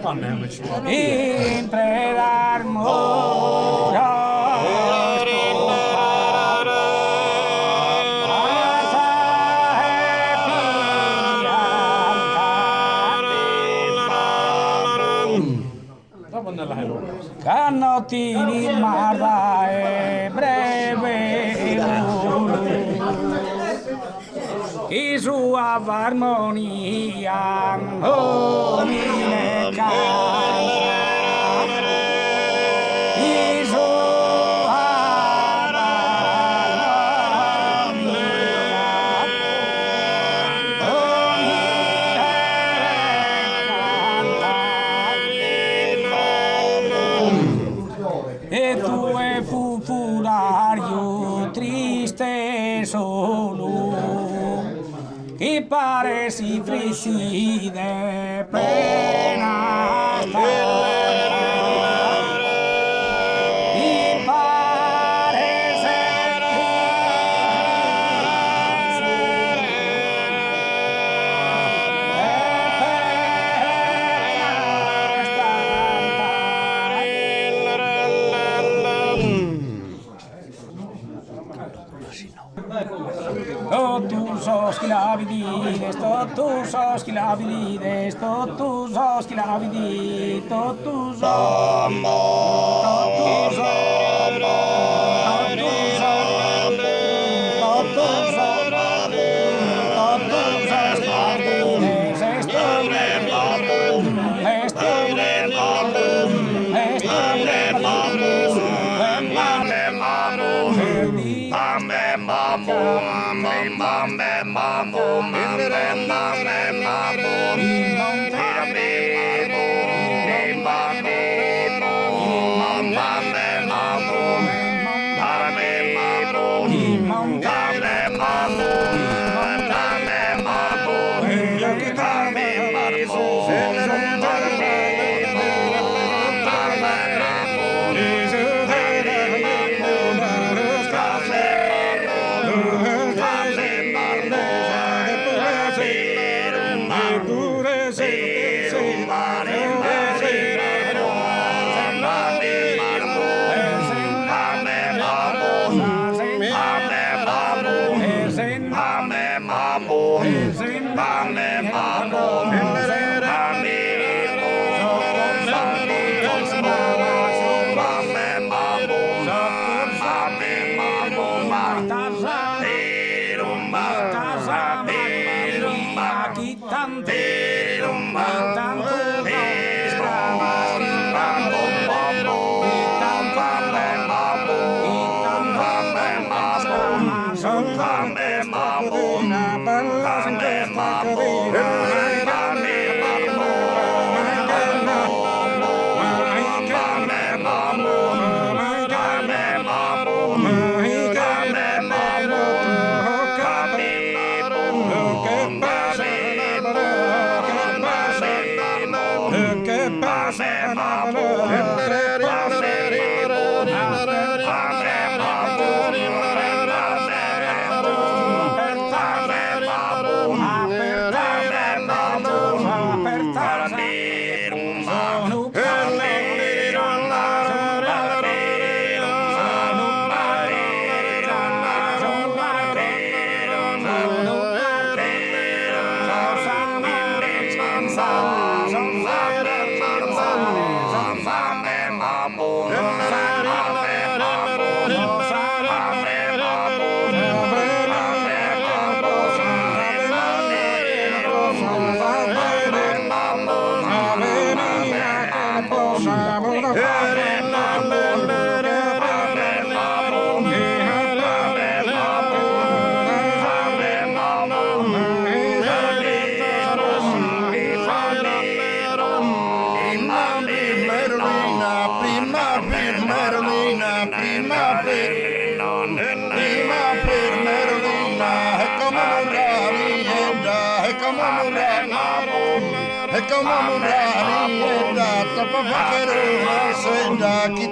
Entre las moras. Cannotini marda e breve chi sua armonia omine canta chi sua e tu e fufurario triste solo che pare si frisi de pena e pare se totus os schilavides, totus os schilavides, totus os schilavides, totus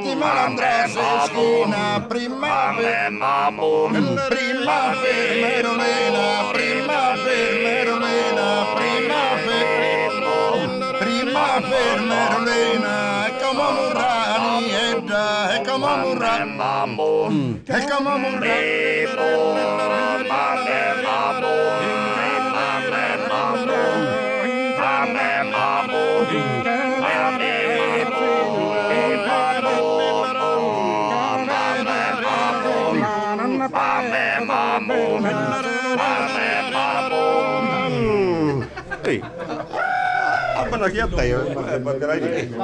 Chi malandra se schina primavera merolena primavera per Merlina, e come murrani, e come murrani, e come Ehi, appena chiatta io, batterai di